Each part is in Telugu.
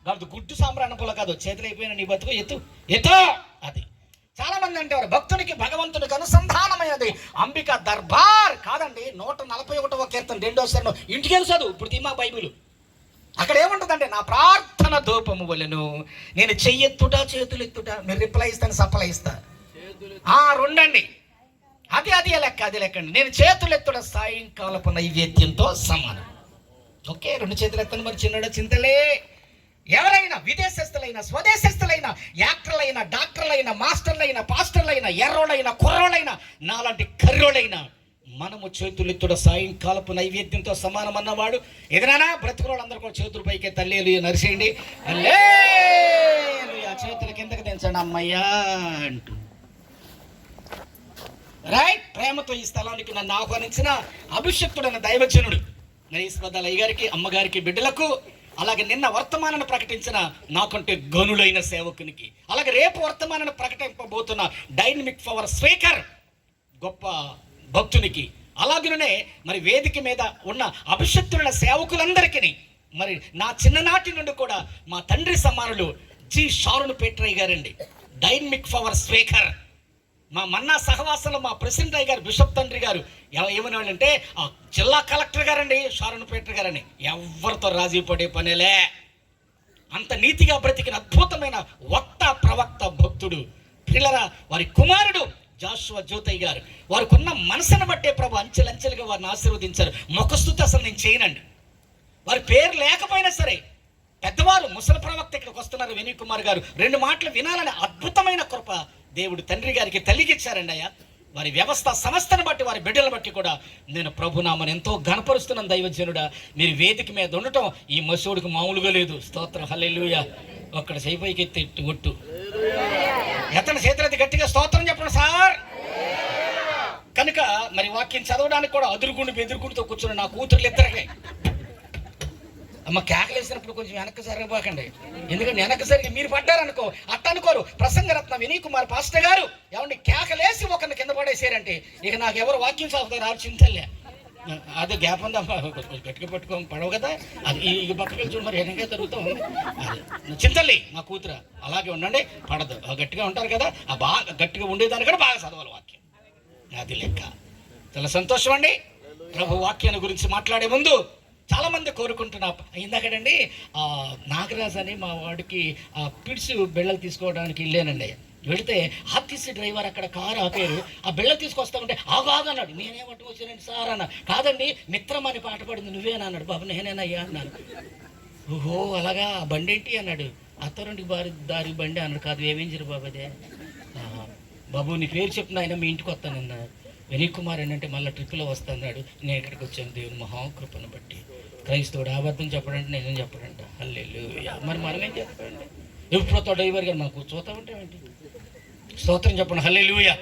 కాబట్టి గుడ్డు సాంబ్రాణ పుల్ల కాదు, చేతులు అయిపోయిన నీ బతుకు ఎత్తు ఎత్తో. అది చాలా మంది అంటారు భక్తునికి భగవంతునికి అనుసంధానమైనది అంబిక దర్బార్. కాదండి, 141వ కీర్తన 2వ శరణం ఇంటికి వెళ్ళి చదువు. ఇప్పుడు తీమా బైబిల్. అక్కడ ఏముంటుందంటే, నా ప్రార్థన ధూపము వలెను, నేను చెయ్యెత్తుట చేతులు ఎత్తుట. మీరు రిప్లై ఇస్తాను, సప్లై ఇస్తా. రెండండి, అది లెక్క, అది లెక్కండి. నేను చేతులు ఎత్తుట సాయంకాలపు నైవేద్యంతో సమానం. ఓకే, 2 చేతులు ఎత్తను. మరి చిన్నడ చింతలే. ఎవరైనా విదేశస్తులైనా స్వదేశస్తులైనా యాక్టర్లైనా డాక్టర్లైనా మాస్టర్లైనా పాస్టర్లైనా ఎర్రోళ్ళైనా కుర్రోళ్ళైనా నాలాంటి కర్రోళ్ళైనా మనము చేతులెత్తుడ సాయంకాలపు నైవేద్యంతో సమానం అన్నవాడు ఎదురానా బ్రతుకురోళ్ళందరూ కూడా చేతుల పైకి తల్లేలు నరిసేయండి, హల్లెలూయా, చేతుల కిందకి దించండి అమ్మయ్యా అంటూ. రైట్. ప్రేమతో ఈ స్థలానికి నన్ను ఆహ్వానించిన అభిషక్తుడైన దైవజనుడు నరేశ్వర అయ్యగారికి, అమ్మగారికి, బిడ్డలకు, అలాగే నిన్న వర్తమానాన్ని ప్రకటించిన నాకంటే గనులైన సేవకునికి, అలాగే రేపు వర్తమానాన్ని ప్రకటింపబోతున్న డైనమిక్ పవర్ స్పీకర్ గొప్ప భక్తునికి, అలాగనే మరి వేదిక మీద ఉన్న అభిషక్తులైన సేవకులందరికీ, మరి నా చిన్ననాటి నుండి కూడా మా తండ్రి సమానులు జి షారున్ పేట్రయ్య గారండి, డైనమిక్ పవర్ స్పీకర్. మా మన్నా సహవాసంలో మా ప్రెసిడెంట్ అయ్య గారు, బిషప్ తండ్రి గారు ఏమనేవాళ్ళంటే, ఆ జిల్లా కలెక్టర్ గారండి షారున్ పేట్రయ్య గారని. ఎవరితో రాజీ పడే పనేలే. అంత నీతిగా బ్రతికిన అద్భుతమైన వక్త ప్రవక్త భక్తుడు. పిల్లరా, వారి కుమారుడు జాషువా జ్యోతయ్య గారు, వారికి ఉన్న మనసును బట్టే ప్రభు అంచెలంచెలుగా వారిని ఆశీర్వదించారు. ముఖస్తుతి అసలు నేను చేయనండి. వారి పేరు లేకపోయినా సరే, పెద్దవారు ముసలి ప్రవక్త ఇక్కడికి వస్తున్నారు, వినయ్ కుమార్ గారు, 2 మాటలు వినాలని అద్భుతమైన కృప దేవుడు తండ్రి గారికి తల్లికిచ్చారండి అయ్యా. వారి వ్యవస్థ సంస్థను బట్టి, వారి బిడ్డలను బట్టి కూడా నేను ప్రభునామని ఎంతో ఘనపరుస్తున్నాను. దైవజనుడా, మీరు వేదిక మీద ఉండటం ఈ మసూడికి మామూలుగా లేదు. స్తోత్రం, హల్లెలూయా. ఒక్కడ చేయిపైకి ఎత్తి ఒట్టు ఎత్తన చేతులది గట్టిగా స్తోత్రం చెప్పండి సార్. కనుక మరి వాక్యం చదవడానికి కూడా అదురుగుండు బెదురుగుండుతో కూర్చుని నా కూతుర్లు ఇద్దరికే అమ్మ కేకలేసినప్పుడు కొంచెం వెనక్కి జరగబాకండి. ఎందుకంటే వెనక్కి జరిగి మీరు పడ్డారనుకో అట్ట అనుకోరు. ప్రసంగరత్న వినయ్ కుమార్ పాస్టర్ గారు ఏమండి కేకలేసి ఒకరిని కింద పడేసారంటే ఇక నాకు ఎవరు వాక్యం చదువుతారు రారు చింతలే. అదే గ్యాప్ ఉందా, గట్టిగా పట్టుకోని పడవు కదా. అది ఈ పక్కకి చూడు, మరి వెనక జరుగుతాం. అది చింతల్లి మా కూతురు, అలాగే ఉండండి, పడదు. గట్టిగా ఉంటారు కదా, ఆ బాగా గట్టిగా ఉండేదాన్ని కూడా బాగా చదవాలి వాక్యం. అది లెక్క. చాలా సంతోషం అండి. ప్రభు వాక్యాన్ని గురించి మాట్లాడే ముందు చాలా మంది కోరుకుంటున్నా, ఇందాకడండి నాగరాజు అని మా వాడికి పిడ్స్ బిళ్ళలు తీసుకోవడానికి వెళ్ళానండి. వెళితే ఆర్టీసీ డ్రైవర్ అక్కడ కారు ఆపేరు, ఆ బిళ్ళలు తీసుకొస్తామంటే ఆగాగన్నాడు. నేనేమంటూ వచ్చానండి సార్ అన్న. కాదండి మిత్రం అని పాట పడింది నువ్వేనా అన్నాడు. బాబు నేనేనయ్యా అన్నాను. ఓహో అలాగా, బండి ఏంటి అన్నాడు. అత్తరుంటికి దారి బండి అన్నాడు. కాదు ఏమేంజరు బాబు అదే. బాబు నీ పేరు చెప్పిన ఆయన మీ ఇంటికి వస్తానన్నా. వినయ్ కుమార్ ఏంటంటే మళ్ళీ ట్రిప్లో వస్తాన్నాడు. నేను ఇక్కడికి వచ్చాను దేవుని మహాకృపను బట్టి. క్రైస్తవుడు అబద్ధం చెప్పడంటే నిజం చెప్పడంట. హల్లెలూయా. మరి మనమేం చెప్పండి, ఎప్పుడు డ్రైవర్ గారు మాకు చూతా ఉంటే ఏంటి. స్తోత్రం చెప్పండి, హల్లెలూయా.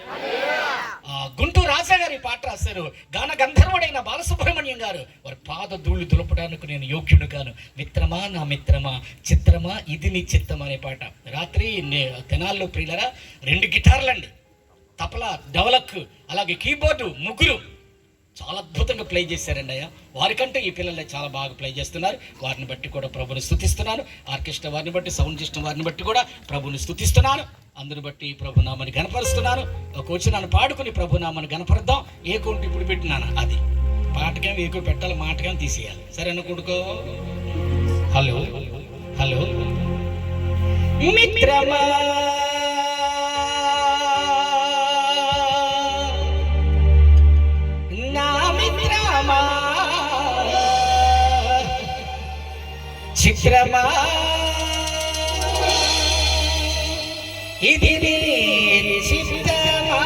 గుంటూరు రాజా గారు ఈ పాట రాశారు. గాన గంధర్వుడైన బాలసుబ్రహ్మణ్యం గారు, వారి పాద ధూళి దులపడానికి నేను యోగ్యుడు కాను, మిత్రమా నా మిత్రమా చిత్రమా ఇది నీ చిత్తం అనే పాట. రాత్రి తెనాల్లో ప్రియులరా 2 గిటార్లండి, తపలా, డవలక్, అలాగే కీబోర్డు, ముగ్గురు చాలా అద్భుతంగా ప్లే చేశారండి అయ్యా. వారికంటే ఈ పిల్లలే చాలా బాగా ప్లే చేస్తున్నారు. వారిని బట్టి కూడా ప్రభుని స్తుతిస్తున్నాను. ఆర్కెస్ట్రా వారిని బట్టి, సౌండ్ సిస్టమ్ వారిని బట్టి కూడా ప్రభుని స్తుతిస్తున్నాను. అందరిని బట్టి ప్రభునామాన్ని గణపరుస్తున్నాను. ఒక వచ్చి నన్ను పాడుకుని ప్రభునామాన్ని గణపరుద్దాం. ఏ కొంటి ఇప్పుడు పెట్టినాను, అది పాటకేమో ఎక్కువ పెట్టాలి, మాటకేమో తీసేయాలి. సరేనా కొడుకో? హలో హలో మిత్రమా చిత్రమా ఇది చిత్రమా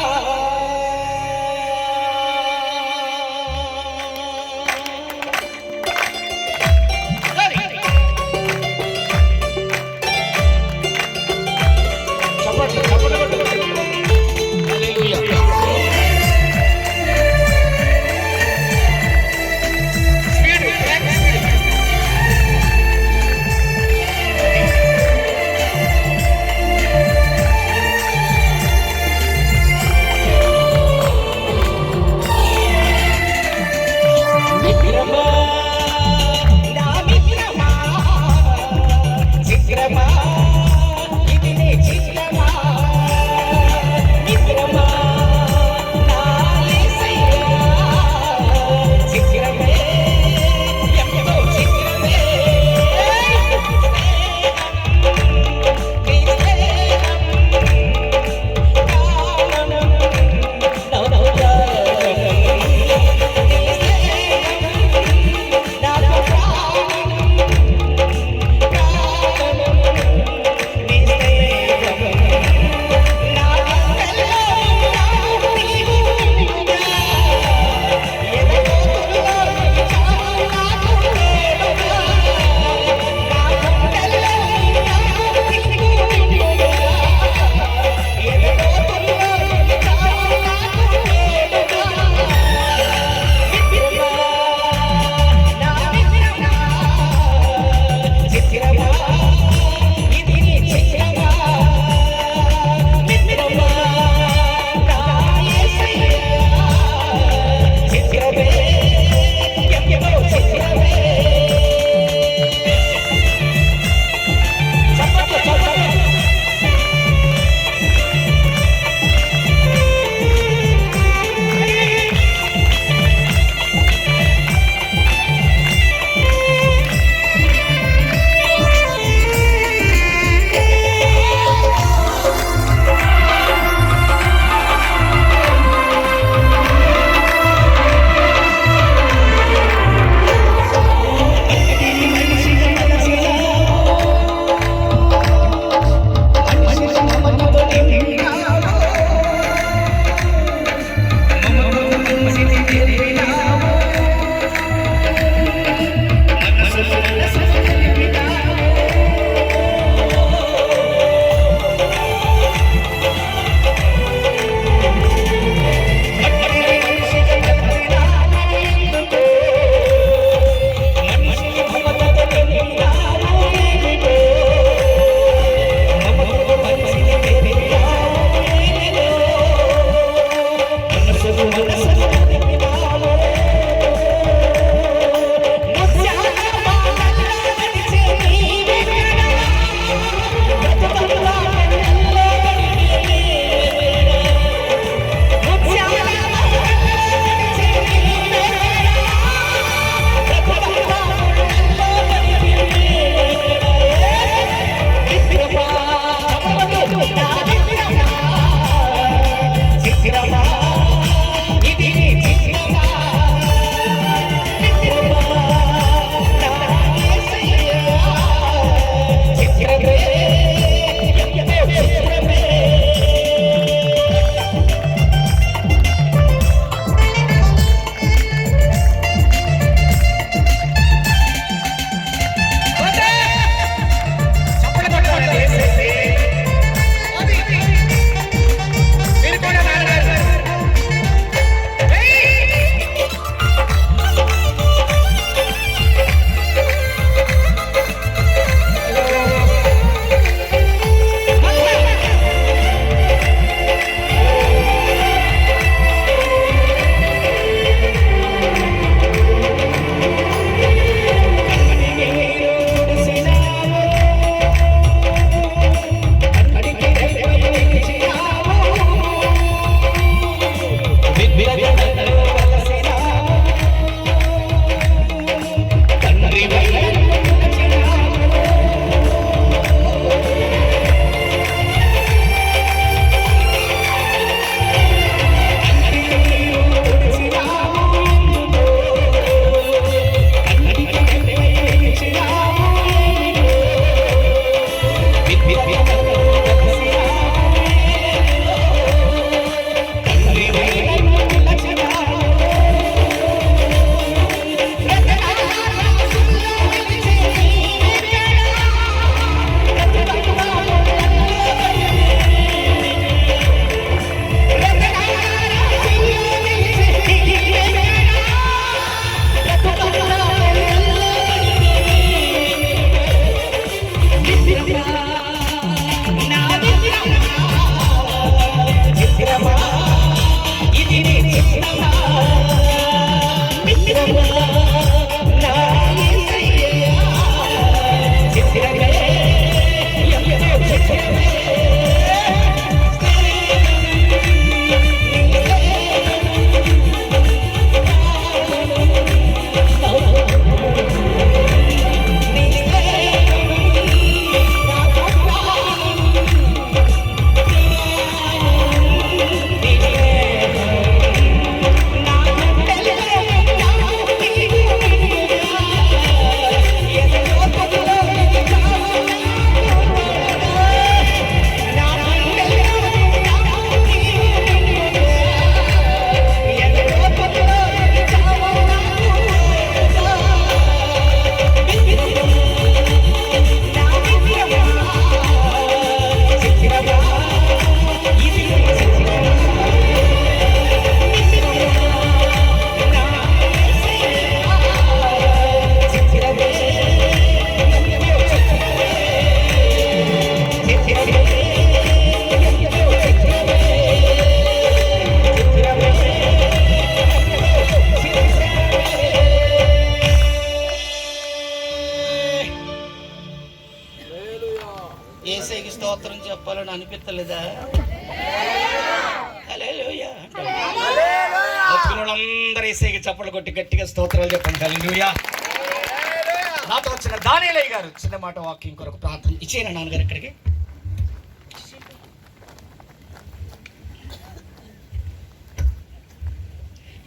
ఏసైకి స్తోత్రం చెప్పాలని అనిపించలేదా? హల్లెలూయా. బతుకున్నోళ్ళందరూ ఏసైకి చప్పట్లు కొట్టి గట్టిగా స్తోత్రాలు చెప్పండి. హల్లెలూయా. నాతో వచ్చిన దానియేలయ్య గారు చిన్న మాట వాక్యం కొరకు ప్రార్థన ఇచ్చేనా నాన్నగారు ఇక్కడికి.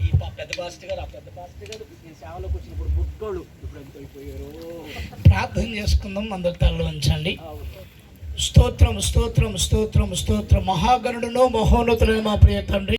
ఈ పెద్ద పాస్టర్ గారు, ఆ పెద్ద పాస్టర్ గారు సేవలోకి వచ్చినప్పుడు బుట్టోళ్ళు ఇప్పుడు ఎంత అయిపోయారు. ప్రార్థన చేసుకుందాం, అందరు తలలో ఉంచండి. స్తోత్రం స్తోత్రం స్తోత్రం స్తోత్రం. మహాగణుడును మహోన్నతులైన మా ప్రియ తండ్రి,